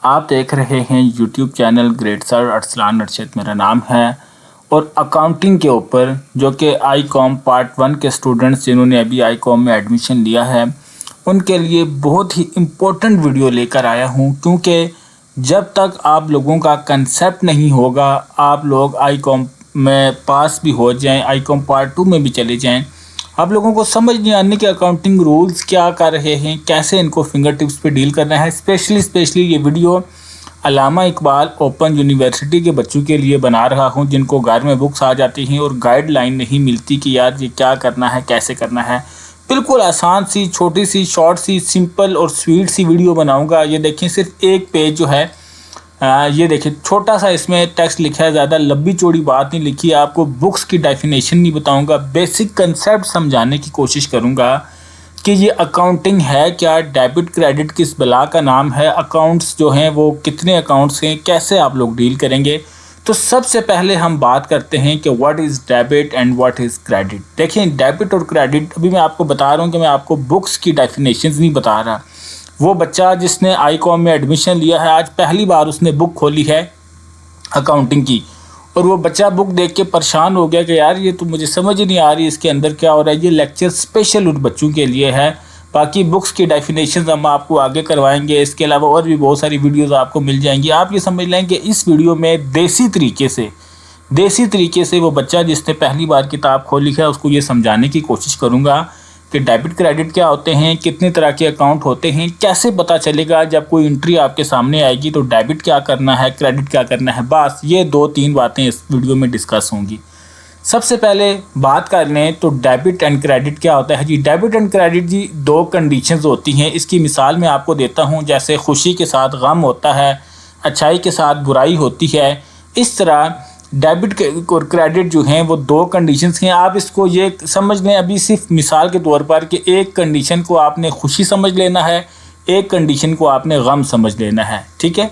آپ دیکھ رہے ہیں یوٹیوب چینل گریڈ سر ارسلان ارشد میرا نام ہے، اور اکاؤنٹنگ کے اوپر جو کہ آئی کام پارٹ 1 کے اسٹوڈنٹس جنہوں نے ابھی آئی کام میں ایڈمیشن لیا ہے ان کے لیے بہت ہی امپورٹنٹ ویڈیو لے کر آیا ہوں، کیونکہ جب تک آپ لوگوں کا کنسیپٹ نہیں ہوگا، آپ لوگ آئی کام میں پاس بھی ہو جائیں، آئی کام پارٹ 2 میں بھی چلے جائیں، آپ لوگوں کو سمجھ نہیں آنے کہ اکاؤنٹنگ رولز کیا کر رہے ہیں، کیسے ان کو فنگر ٹپس پہ ڈیل کرنا ہے۔ اسپیشلی یہ ویڈیو علامہ اقبال اوپن یونیورسٹی کے بچوں کے لیے بنا رہا ہوں، جن کو گھر میں بکس آ جاتی ہیں اور گائیڈ لائن نہیں ملتی کہ یار یہ کیا کرنا ہے، کیسے کرنا ہے۔ بالکل آسان سی، چھوٹی سی، شارٹ سی، سمپل اور سویٹ سی ویڈیو بناؤں گا۔ یہ دیکھیں صرف ایک پیج جو ہے، یہ دیکھیں چھوٹا سا اس میں ٹیکسٹ لکھا ہے، زیادہ لمبی چوڑی بات نہیں لکھی ہے۔ آپ کو بکس کی ڈیفینیشن نہیں بتاؤں گا، بیسک کنسیپٹ سمجھانے کی کوشش کروں گا کہ یہ اکاؤنٹنگ ہے کیا، ڈیبٹ کریڈٹ کس بلا کا نام ہے، اکاؤنٹس جو ہیں وہ کتنے اکاؤنٹس ہیں، کیسے آپ لوگ ڈیل کریں گے۔ تو سب سے پہلے ہم بات کرتے ہیں کہ what is debit and what is credit. دیکھیں ڈیبٹ اور کریڈٹ، ابھی میں آپ کو بتا رہا ہوں کہ میں آپ کو بکس کی ڈیفینیشنز نہیں بتا رہا۔ وہ بچہ جس نے آئی کام میں ایڈمیشن لیا ہے، آج پہلی بار اس نے بک کھولی ہے اکاؤنٹنگ کی، اور وہ بچہ بک دیکھ کے پریشان ہو گیا کہ یار یہ تو مجھے سمجھ ہی نہیں آ رہی، اس کے اندر کیا ہو رہا ہے۔ یہ لیکچر اسپیشل ان بچوں کے لیے ہے، باقی بکس کی ڈیفینیشنز ہم آپ کو آگے کروائیں گے۔ اس کے علاوہ اور بھی بہت ساری ویڈیوز آپ کو مل جائیں گی۔ آپ یہ سمجھ لیں کہ اس ویڈیو میں دیسی طریقے سے وہ بچہ جس نے پہلی بار کتاب کھولی ہے اس کو یہ سمجھانے کی کوشش کروں گا کہ ڈیبٹ کریڈٹ کیا ہوتے ہیں، کتنے طرح کے اکاؤنٹ ہوتے ہیں، کیسے پتہ چلے گا جب کوئی انٹری آپ کے سامنے آئے گی تو ڈیبٹ کیا کرنا ہے، کریڈٹ کیا کرنا ہے۔ بس یہ 2-3 باتیں اس ویڈیو میں ڈسکس ہوں گی۔ سب سے پہلے بات کر لیں تو ڈیبٹ اینڈ کریڈٹ کیا ہوتا ہے۔ جی ڈیبٹ اینڈ کریڈٹ جی 2 کنڈیشنز ہوتی ہیں۔ اس کی مثال میں آپ کو دیتا ہوں، جیسے خوشی کے ساتھ غم ہوتا ہے، اچھائی کے ساتھ برائی ہوتی ہے، اس طرح ڈیبٹ اور کریڈٹ جو ہیں وہ 2 کنڈیشنز ہیں۔ آپ اس کو یہ سمجھ لیں ابھی صرف مثال کے طور پر کہ ایک کنڈیشن کو آپ نے خوشی سمجھ لینا ہے، ایک کنڈیشن کو آپ نے غم سمجھ لینا ہے، ٹھیک ہے۔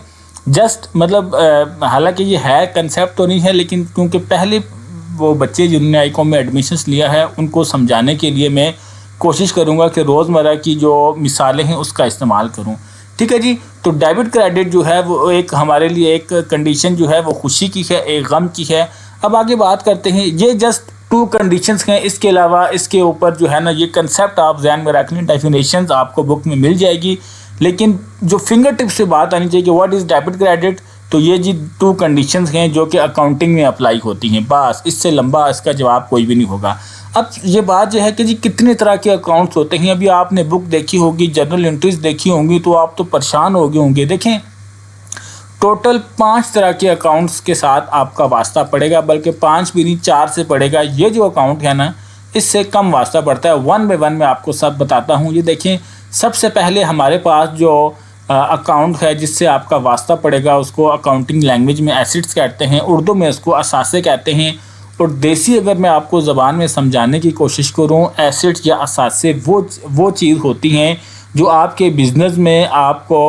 جسٹ مطلب حالانکہ یہ ہے کنسیپٹ تو نہیں ہے، لیکن کیونکہ پہلے وہ بچے جنہوں نے آئی کام میں ایڈمیشنس لیا ہے ان کو سمجھانے کے لیے میں کوشش کروں گا کہ روزمرہ کی جو مثالیں ہیں اس کا استعمال کروں، ٹھیک ہے جی۔ تو ڈیبٹ کریڈٹ جو ہے وہ ایک ہمارے لیے ایک کنڈیشن جو ہے وہ خوشی کی ہے، ایک غم کی ہے۔ اب آگے بات کرتے ہیں، یہ جسٹ 2 کنڈیشنز ہیں۔ اس کے علاوہ اس کے اوپر جو ہے نا یہ کنسیپٹ آپ ذہن میں رکھ لیں، ڈیفینیشنز آپ کو بک میں مل جائے گی، لیکن جو فنگر ٹپ سے بات آنی چاہیے کہ واٹ از ڈیبٹ کریڈٹ، تو یہ جی 2 کنڈیشنز ہیں جو کہ اکاؤنٹنگ میں اپلائی ہوتی ہیں، بس اس سے لمبا اس کا جواب کوئی بھی نہیں ہوگا۔ اب یہ بات جو ہے کہ جی کتنے طرح کے اکاؤنٹس ہوتے ہیں، ابھی آپ نے بک دیکھی ہوگی، جرنل انٹریز دیکھی ہوں گی، تو آپ تو پریشان ہو گئے ہوں گے۔ دیکھیں ٹوٹل 5 طرح کے اکاؤنٹس کے ساتھ آپ کا واسطہ پڑے گا، بلکہ 5 بھی نہیں 4 سے پڑے گا۔ یہ جو اکاؤنٹ ہے نا اس سے کم واسطہ پڑتا ہے، 1 بائی 1 میں آپ کو سب بتاتا ہوں۔ یہ دیکھیں سب سے پہلے ہمارے پاس جو اکاؤنٹ ہے جس سے آپ کا واسطہ پڑے گا اس کو اکاؤنٹنگ لینگویج میں ایسٹس کہتے ہیں، اردو میں اس کو اثاثے کہتے ہیں، اور دیسی اگر میں آپ کو زبان میں سمجھانے کی کوشش کروں، ایسٹس یا اثاثے وہ چیز ہوتی ہیں جو آپ کے بزنس میں آپ کو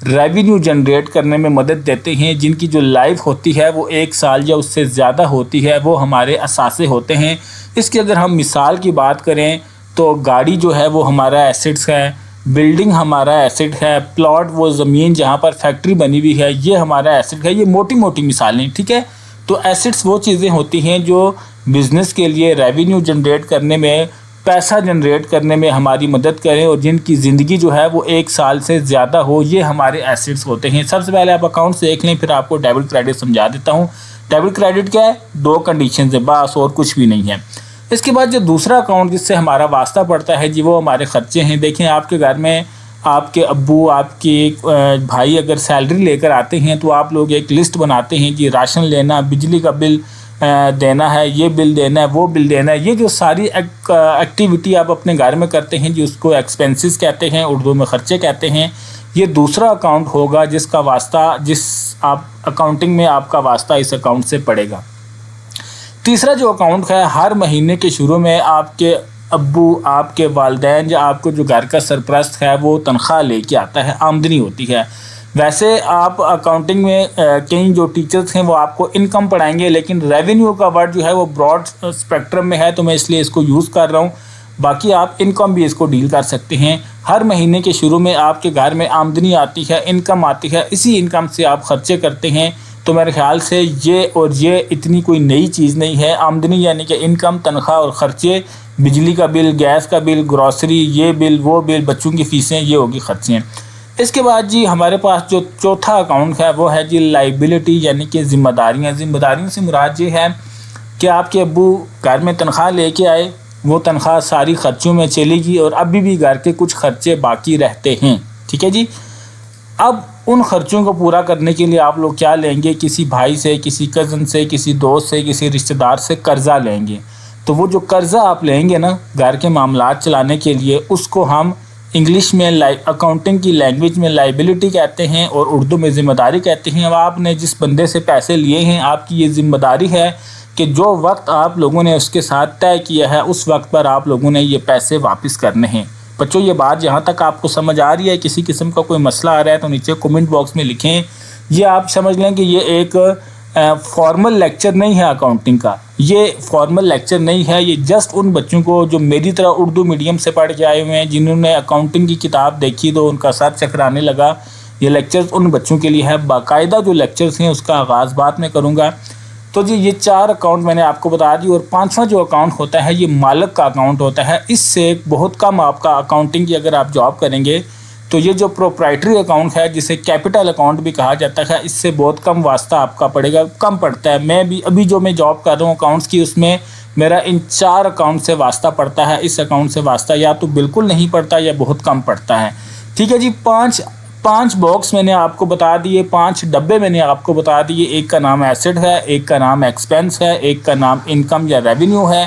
ریونیو جنریٹ کرنے میں مدد دیتے ہیں، جن کی جو لائف ہوتی ہے وہ 1 سال یا اس سے زیادہ ہوتی ہے، وہ ہمارے اثاثے ہوتے ہیں۔ اس کی اگر ہم مثال کی بات کریں تو گاڑی جو ہے وہ ہمارا ایسٹس ہے، بلڈنگ ہمارا ایسٹ ہے، پلاٹ وہ زمین جہاں پر فیکٹری بنی ہوئی ہے یہ ہمارا ایسٹ ہے۔ یہ موٹی موٹی مثالیں، ٹھیک ہے۔ تو ایسٹس وہ چیزیں ہوتی ہیں جو بزنس کے لیے ریونیو جنریٹ کرنے میں، پیسہ جنریٹ کرنے میں ہماری مدد کریں، اور جن کی زندگی جو ہے وہ 1 سال سے زیادہ ہو، یہ ہمارے ایسٹس ہوتے ہیں۔ سب سے پہلے آپ اکاؤنٹس دیکھ لیں، پھر آپ کو ڈیبٹ کریڈٹ سمجھا دیتا ہوں۔ ڈیبٹ کریڈٹ کیا ہے؟ 2 کنڈیشنز ہیں، بس اور کچھ بھی نہیں ہے۔ اس کے بعد جو دوسرا اکاؤنٹ جس سے ہمارا واسطہ پڑتا ہے جی وہ ہمارے خرچے ہیں۔ دیکھیں آپ کے گھر میں آپ کے ابو، آپ کے بھائی اگر سیلری لے کر آتے ہیں تو آپ لوگ ایک لسٹ بناتے ہیں، جی راشن لینا، بجلی کا بل دینا ہے، یہ بل دینا ہے، وہ بل دینا ہے۔ یہ جو ساری ایکٹیویٹی آپ اپنے گھر میں کرتے ہیں جی اس کو ایکسپینسز کہتے ہیں، اردو میں خرچے کہتے ہیں۔ یہ دوسرا اکاؤنٹ ہوگا جس کا واسطہ، جس آپ اکاؤنٹنگ میں آپ کا واسطہ اس اکاؤنٹ سے پڑے گا۔ تیسرا جو اکاؤنٹ ہے، ہر مہینے کے شروع میں آپ کے ابو، آپ کے والدین یا آپ کو جو گھر کا سرپرست ہے وہ تنخواہ لے کے آتا ہے، آمدنی ہوتی ہے۔ ویسے آپ اکاؤنٹنگ میں کئی جو ٹیچرز ہیں وہ آپ کو انکم پڑھائیں گے، لیکن ریونیو کا ورڈ جو ہے وہ براڈ اسپیکٹرم میں ہے تو میں اس لیے اس کو یوز کر رہا ہوں۔ باقی آپ انکم بھی اس کو ڈیل کر سکتے ہیں. ہر مہینے کے شروع میں آپ کے گھر میں آمدنی آتی ہے, انکم آتی ہے, اسی انکم سے آپ خرچے کرتے ہیں. تو میرے خیال سے یہ اتنی کوئی نئی چیز نہیں ہے. آمدنی یعنی کہ انکم, تنخواہ اور خرچے, بجلی کا بل, گیس کا بل, گروسری, یہ بل, وہ بل, بچوں کی فیسیں, یہ ہوگی خرچیں. اس کے بعد جی ہمارے پاس جو چوتھا اکاؤنٹ ہے وہ ہے جی لائبلٹی یعنی کہ ذمہ داریاں. ذمہ داریوں سے مراد یہ ہے کہ آپ کے ابو گھر میں تنخواہ لے کے آئے, وہ تنخواہ ساری خرچوں میں چلے گی اور ابھی بھی گھر کے کچھ خرچے باقی رہتے ہیں. ٹھیک ہے جی. اب ان خرچوں کو پورا کرنے کے لیے آپ لوگ کیا لیں گے؟ کسی بھائی سے, کسی کزن سے, کسی دوست سے, کسی رشتہ دار سے قرضہ لیں گے. تو وہ جو قرضہ آپ لیں گے نا گھر کے معاملات چلانے کے لیے, اس کو ہم انگلش میں اکاؤنٹنگ کی لینگویج میں لائبلٹی کہتے ہیں اور اردو میں ذمہ داری کہتے ہیں. اب آپ نے جس بندے سے پیسے لیے ہیں, آپ کی یہ ذمہ داری ہے کہ جو وقت آپ لوگوں نے اس کے ساتھ طے کیا ہے اس وقت پر آپ لوگوں نے یہ پیسے واپس کرنے ہیں. بچوں یہ بات جہاں تک آپ کو سمجھ آ رہی ہے, کسی قسم کا کوئی مسئلہ آ رہا ہے تو نیچے کومنٹ باکس میں لکھیں. یہ آپ سمجھ لیں کہ یہ ایک فارمل لیکچر نہیں ہے اکاؤنٹنگ کا, یہ فارمل لیکچر نہیں ہے. یہ جسٹ ان بچوں کو جو میری طرح اردو میڈیم سے پڑھ کے آئے ہوئے ہیں, جنہوں نے اکاؤنٹنگ کی کتاب دیکھی تو ان کا سر چکرانے لگا, یہ لیکچرز ان بچوں کے لیے ہے. باقاعدہ جو لیکچرز ہیں اس کا آغاز بعد میں کروں گا. تو جی یہ 4 اکاؤنٹ میں نے آپ کو بتا دی, اور 5واں جو اکاؤنٹ ہوتا ہے یہ مالک کا اکاؤنٹ ہوتا ہے. اس سے بہت کم آپ کا اکاؤنٹنگ کی اگر آپ جاب کریں گے تو یہ جو پروپرائٹری اکاؤنٹ ہے جسے کیپٹل اکاؤنٹ بھی کہا جاتا ہے, اس سے بہت کم واسطہ آپ کا پڑے گا, کم پڑتا ہے. میں بھی ابھی جو میں جاب کر رہا ہوں اکاؤنٹس کی, اس میں میرا ان 4 اکاؤنٹ سے واسطہ پڑتا ہے. اس اکاؤنٹ سے واسطہ یا تو بالکل نہیں پڑتا یا بہت کم پڑتا ہے. ٹھیک ہے جی. 5 باکس میں نے آپ کو بتا دیے, 5 ڈبے میں نے آپ کو بتا دیے. ایک کا نام ایسٹ ہے, ایک کا نام ایکسپینس ہے, ایک کا نام انکم یا ریونیو ہے,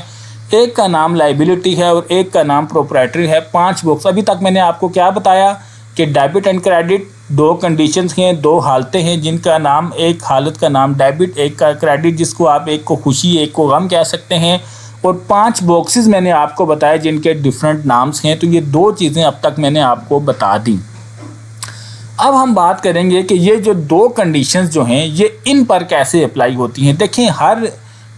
ایک کا نام لائبلٹی ہے اور ایک کا نام پروپرائٹری ہے. 5 باکس. ابھی تک میں نے آپ کو کیا بتایا کہ ڈیبٹ اینڈ کریڈٹ 2 کنڈیشنز ہیں, 2 حالتیں ہیں جن کا نام, ایک حالت کا نام ڈیبٹ, ایک کا کریڈٹ, جس کو آپ ایک کو خوشی ایک کو غم کہہ سکتے ہیں. اور 5 باکسز میں نے آپ کو بتایا جن کے ڈیفرنٹ نامز ہیں. تو یہ 2 چیزیں اب تک میں نے آپ کو بتا دیں. اب ہم بات کریں گے کہ یہ جو 2 کنڈیشنز جو ہیں یہ ان پر کیسے اپلائی ہوتی ہیں. دیکھیں ہر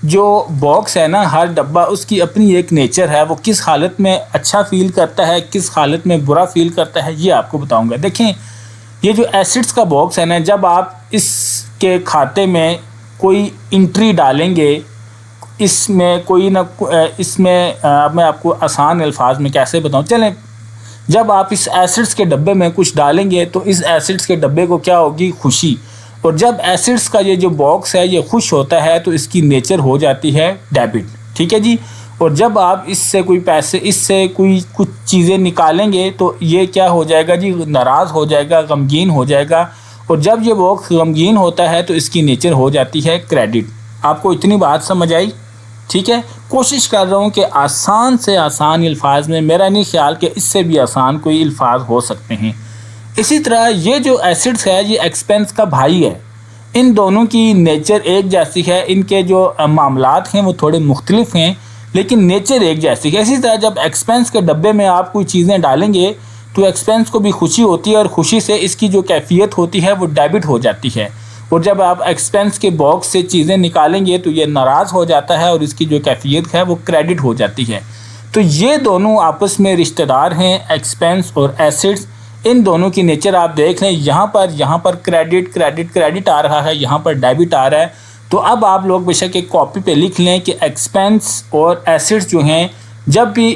جو باکس ہے نا, ہر ڈبہ, اس کی اپنی ایک نیچر ہے. وہ کس حالت میں اچھا فیل کرتا ہے, کس حالت میں برا فیل کرتا ہے, یہ آپ کو بتاؤں گا. دیکھیں یہ جو ایسٹس کا باکس ہے نا, جب آپ اس کے کھاتے میں کوئی انٹری ڈالیں گے, اس میں کوئی نہ اس میں اب میں آپ کو آسان الفاظ میں کیسے بتاؤں, چلیں جب آپ اس ایسٹس کے ڈبے میں کچھ ڈالیں گے تو اس ایسٹس کے ڈبے کو کیا ہوگی؟ خوشی. اور جب ایسٹس کا یہ جو باکس ہے یہ خوش ہوتا ہے تو اس کی نیچر ہو جاتی ہے ڈیبٹ. ٹھیک ہے جی. اور جب آپ اس سے کوئی پیسے, اس سے کوئی کچھ چیزیں نکالیں گے تو یہ کیا ہو جائے گا جی؟ ناراض ہو جائے گا, غمگین ہو جائے گا. اور جب یہ باکس غمگین ہوتا ہے تو اس کی نیچر ہو جاتی ہے کریڈٹ. آپ کو اتنی بات سمجھ آئی؟ ٹھیک ہے. کوشش کر رہا ہوں کہ آسان سے آسان الفاظ میں, میرا نہیں خیال کہ اس سے بھی آسان کوئی الفاظ ہو سکتے ہیں. اسی طرح یہ جو ایسٹس ہے یہ ایکسپینس کا بھائی ہے. ان دونوں کی نیچر ایک جیسی ہے, ان کے جو معاملات ہیں وہ تھوڑے مختلف ہیں لیکن نیچر ایک جیسی ہے. اسی طرح جب ایکسپینس کے ڈبے میں آپ کوئی چیزیں ڈالیں گے تو ایکسپینس کو بھی خوشی ہوتی ہے اور خوشی سے اس کی جو کیفیت ہوتی ہے وہ ڈیبٹ ہو جاتی ہے. اور جب آپ ایکسپینس کے باکس سے چیزیں نکالیں گے تو یہ ناراض ہو جاتا ہے اور اس کی جو کیفیت ہے وہ کریڈٹ ہو جاتی ہے. تو یہ دونوں آپس میں رشتہ دار ہیں, ایکسپینس اور ایسٹس. ان دونوں کی نیچر آپ دیکھ لیں, یہاں پر کریڈٹ آ رہا ہے, یہاں پر ڈیبٹ آ رہا ہے. تو اب آپ لوگ بے شک ایک کاپی پہ لکھ لیں کہ ایکسپینس اور ایسٹس جو ہیں جب بھی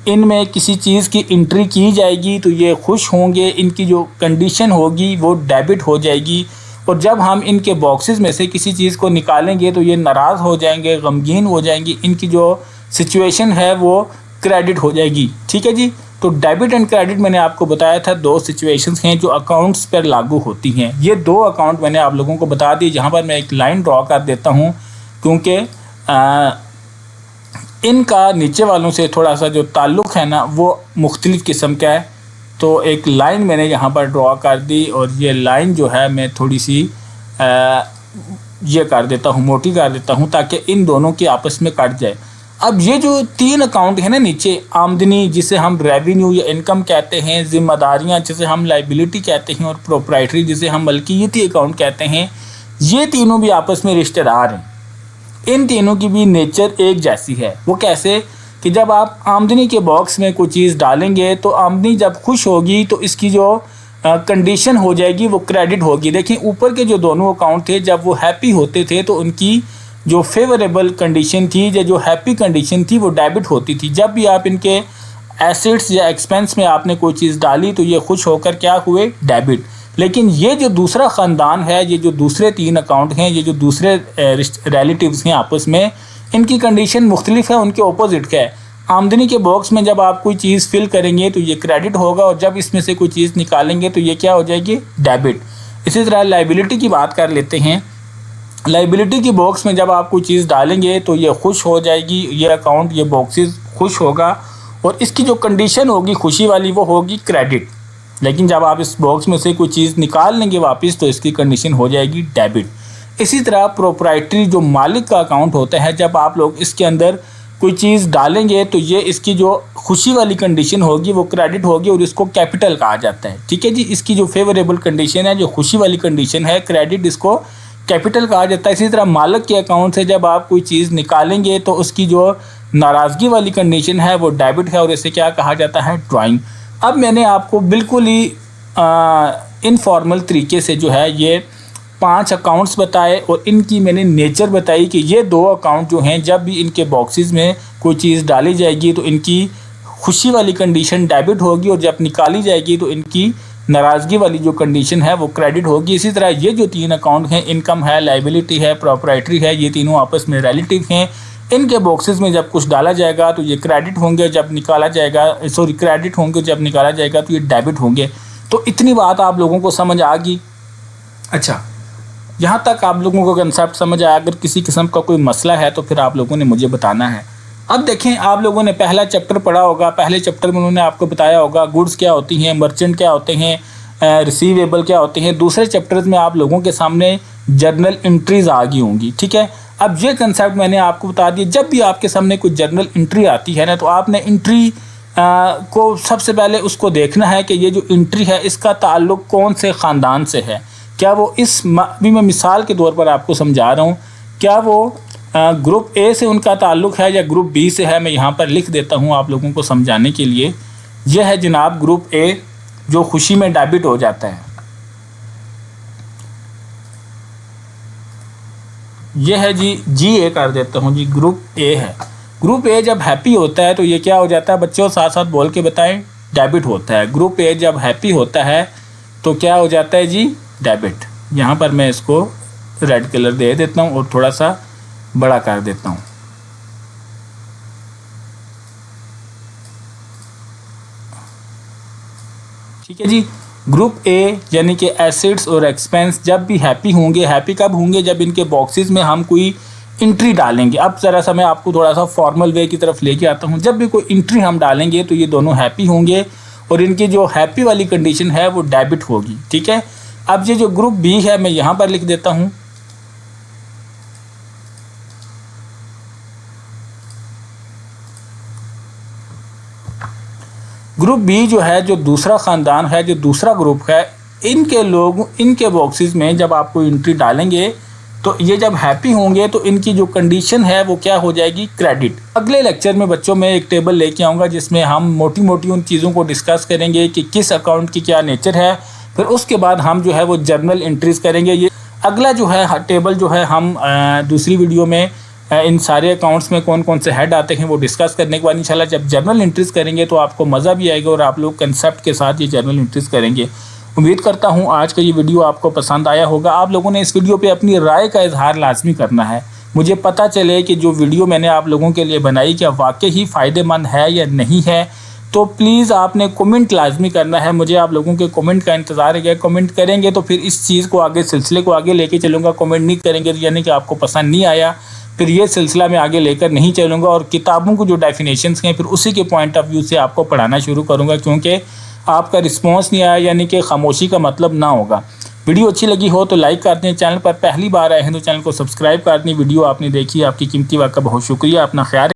ان میں کسی چیز کی انٹری کی جائے گی تو یہ خوش ہوں گے, ان کی جو کنڈیشن ہوگی وہ ڈیبٹ ہو جائے گی. اور جب ہم ان کے باکسز میں سے کسی چیز کو نکالیں گے تو یہ ناراض ہو جائیں گے, غمگین ہو جائیں گی, ان کی جو سچویشن ہے وہ کریڈٹ ہو جائے گی. ٹھیک ہے جی. تو ڈیبٹ اینڈ کریڈٹ میں نے آپ کو بتایا تھا 2 سچویشنز ہیں جو اکاؤنٹس پر لاگو ہوتی ہیں. یہ 2 اکاؤنٹ میں نے آپ لوگوں کو بتا دی. جہاں پر میں ایک لائن ڈرا کر دیتا ہوں کیونکہ ان کا نیچے والوں سے تھوڑا سا جو تعلق ہے نا وہ مختلف قسم کا ہے. تو ایک لائن میں نے یہاں پر ڈرا کر دی اور یہ لائن جو ہے میں تھوڑی سی یہ کر دیتا ہوں, موٹی کر دیتا ہوں تاکہ ان دونوں کی آپس میں کٹ جائے. اب یہ جو 3 اکاؤنٹ ہیں نا نیچے, آمدنی جسے ہم ریونیو یا انکم کہتے ہیں, ذمہ داریاں جسے ہم لائبلٹی کہتے ہیں, اور پروپرائٹری جسے ہم ملکیتی اکاؤنٹ کہتے ہیں, یہ تینوں بھی آپس میں رشتہ دار ہیں. ان تینوں کی بھی نیچر ایک جیسی ہے. وہ کیسے کہ جب آپ آمدنی کے باکس میں کوئی چیز ڈالیں گے تو آمدنی جب خوش ہوگی تو اس کی جو کنڈیشن ہو جائے گی وہ کریڈٹ ہوگی. دیکھیں اوپر کے جو دونوں اکاؤنٹ تھے جب وہ ہیپی ہوتے تھے تو ان کی جو فیوریبل کنڈیشن تھی یا جو ہیپی کنڈیشن تھی وہ ڈیبٹ ہوتی تھی. جب بھی آپ ان کے ایسٹس یا ایکسپنس میں آپ نے کوئی چیز ڈالی تو یہ خوش ہو کر کیا ہوئے؟ ڈیبٹ. لیکن یہ جو دوسرا خاندان ہے، یہ جو دوسرے 3 اکاؤنٹ ہیں، یہ جو دوسرے ریلیٹیوز ہیں آپس میں، ان کی کنڈیشن مختلف ہے، ان کے اپوزٹ ہے. آمدنی کے باکس میں جب آپ کوئی چیز فل کریں گے تو یہ کریڈٹ ہوگا، اور جب اس میں سے کوئی چیز نکالیں گے تو یہ کیا ہو جائے گی؟ ڈیبٹ. اسی طرح لائبلٹی کی بات کر لیتے ہیں. لائبلٹی کی باکس میں جب آپ کوئی چیز ڈالیں گے تو یہ خوش ہو جائے گی، یہ اکاؤنٹ، یہ باکسز خوش ہوگا، اور اس کی جو کنڈیشن ہوگی خوشی والی وہ ہوگی کریڈٹ. لیکن جب آپ اس باکس میں سے کوئی چیز نکال لیں گے واپس تو اس کی کنڈیشن ہو جائے گی ڈیبٹ. اسی طرح پروپرائٹری جو مالک کا اکاؤنٹ ہوتا ہے، جب آپ لوگ اس کے اندر کوئی چیز ڈالیں گے تو یہ اس کی جو خوشی والی کنڈیشن ہوگی وہ کریڈٹ ہوگی، اور اس کو کیپٹل کہا جاتا ہے. ٹھیک ہے جی، اس کی جو فیوریبل کنڈیشن ہے، جو خوشی والی کنڈیشن ہے کریڈٹ، اس کو کیپٹل کہا جاتا ہے. اسی طرح مالک کے اکاؤنٹ سے جب آپ کوئی چیز نکالیں گے تو اس کی جو ناراضگی والی کنڈیشن ہے وہ ڈیبٹ ہے، اور اسے کیا کہا جاتا ہے؟ ڈرائنگ. اب میں نے آپ کو بالکل ہی انفارمل طریقے سے جو ہے یہ 5 اکاؤنٹس بتائے، اور ان کی میں نے نیچر بتائی کہ یہ 2 اکاؤنٹ جو ہیں جب بھی ان کے باکسز میں کوئی چیز ڈالی جائے گی تو ان کی خوشی والی کنڈیشن ڈیبٹ ہوگی، اور جب نکالی جائے گی تو ان کی ناراضگی والی جو کنڈیشن ہے وہ کریڈٹ ہوگی. اسی طرح یہ جو 3 اکاؤنٹ ہیں، انکم ہے، لائبلٹی ہے، پراپرائٹری ہے، یہ تینوں آپس میں ریلیٹیو ہیں. ان کے باکسز میں جب کچھ ڈالا جائے گا تو یہ کریڈٹ ہوں گے، جب نکالا جائے گا کریڈٹ ہوں گے، جب نکالا جائے گا تو یہ ڈیبٹ ہوں گے. تو اتنی بات آپ لوگوں کو سمجھ آ گئی. اچھا، یہاں تک آپ لوگوں کو کنسیپٹ سمجھ آیا. اگر کسی قسم کا کوئی مسئلہ ہے تو پھر آپ لوگوں نے مجھے بتانا ہے. اب دیکھیں، آپ لوگوں نے پہلا چیپٹر پڑھا ہوگا. پہلے چیپٹر میں انہوں نے آپ کو بتایا ہوگا گڈس کیا ہوتی ہیں، مرچنٹ کیا ہوتے ہیں، ریسیویبل کیا ہوتے ہیں. دوسرے چیپٹر میں آپ لوگوں کے سامنے جرنل انٹریز آ گئی ہوں گی. ٹھیک ہے، اب یہ کنسیپٹ میں نے آپ کو بتا دیا. جب بھی آپ کے سامنے کوئی جرنل انٹری آتی ہے نا تو آپ نے انٹری کو سب سے پہلے اس کو دیکھنا ہے کہ یہ جو انٹری ہے اس کا تعلق کون سے خاندان سے ہے. کیا وہ ابھی میں مثال کے طور پر آپ کو سمجھا رہا ہوں، کیا وہ گروپ اے سے ان کا تعلق ہے یا گروپ بی سے ہے. میں یہاں پر لکھ دیتا ہوں آپ لوگوں کو سمجھانے کے لیے. یہ ہے جناب گروپ اے جو خوشی میں ڈیبٹ ہو جاتا ہے. یہ ہے جی اے کر دیتا ہوں جی، گروپ اے ہے. گروپ اے جب ہیپی ہوتا ہے تو یہ کیا ہو جاتا ہے؟ بچوں ساتھ ساتھ بول کے بتائیں. ڈیبٹ ہوتا ہے. گروپ اے جب ہیپی ہوتا ہے تو کیا ہو جاتا ہے جی؟ ڈیبٹ. یہاں پر میں اس کو ریڈ کلر دے دیتا ہوں اور تھوڑا سا بڑا کر دیتا ہوں. ٹھیک ہے جی. گروپ اے یعنی کہ ایسٹس اور ایکسپنس جب بھی ہیپی ہوں گے. ہیپی کب ہوں گے؟ جب ان کے باکسز میں ہم کوئی انٹری ڈالیں گے. اب ذرا سا میں آپ کو تھوڑا سا فارمل وے کی طرف لے کے آتا ہوں. جب بھی کوئی انٹری ہم ڈالیں گے تو یہ دونوں ہیپی ہوں گے، اور ان کی جو ہیپی والی کنڈیشن ہے وہ ڈیبٹ ہوگی. ٹھیک ہے. اب یہ جو گروپ بی ہے میں یہاں پر لکھ دیتا ہوں. گروپ بی جو ہے، جو دوسرا خاندان ہے، جو دوسرا گروپ ہے، ان کے لوگ ان کے باکسز میں جب آپ کوئی انٹری ڈالیں گے تو یہ جب ہیپی ہوں گے تو ان کی جو کنڈیشن ہے وہ کیا ہو جائے گی؟ کریڈٹ. اگلے لیکچر میں بچوں میں ایک ٹیبل لے کے آؤں گا جس میں ہم موٹی موٹی ان چیزوں کو ڈسکس کریں گے کہ کس اکاؤنٹ کی کیا نیچر ہے. پھر اس کے بعد ہم جو ہے وہ جرنل انٹریز کریں گے. یہ اگلا جو ہے ٹیبل جو ہے ہم دوسری ویڈیو میں ان سارے اکاؤنٹس میں کون کون سے ہیڈ آتے ہیں وہ ڈسکس کرنے کے بعد انشاءاللہ جب جرنل انٹریز کریں گے تو آپ کو مزہ بھی آئے گا اور آپ لوگ کنسیپٹ کے ساتھ یہ جرنل انٹریز کریں گے. امید کرتا ہوں آج کا یہ ویڈیو آپ کو پسند آیا ہوگا. آپ لوگوں نے اس ویڈیو پہ اپنی رائے کا اظہار لازمی کرنا ہے. مجھے پتہ چلے کہ جو ویڈیو میں نے آپ لوگوں کے لیے بنائی کیا واقعی فائدہ مند ہے یا نہیں ہے. تو پلیز آپ نے کومنٹ لازمی کرنا ہے. مجھے آپ لوگوں کے کومنٹ کا انتظار ہے. کومنٹ کریں گے تو پھر اس چیز کو آگے سلسلے کو آگے لے کے چلوں گا. کومنٹ نہیں کریں گے یعنی کہ آپ کو پسند نہیں آیا، پھر یہ سلسلہ میں آگے لے کر نہیں چلوں گا، اور کتابوں کو جو ڈیفینیشنز ہیں پھر اسی کے پوائنٹ آف ویو سے آپ کو پڑھانا شروع کروں گا، کیونکہ آپ کا رسپانس نہیں آیا یعنی کہ خاموشی کا مطلب نہ ہوگا. ویڈیو اچھی لگی ہو تو لائک کر دیں. چینل پر پہلی بار آئے ہیں تو چینل کو سبسکرائب کر دیں. ویڈیو آپ نے دیکھی، آپ کی قیمتی وقت کا بہت شکریہ. اپنا خیال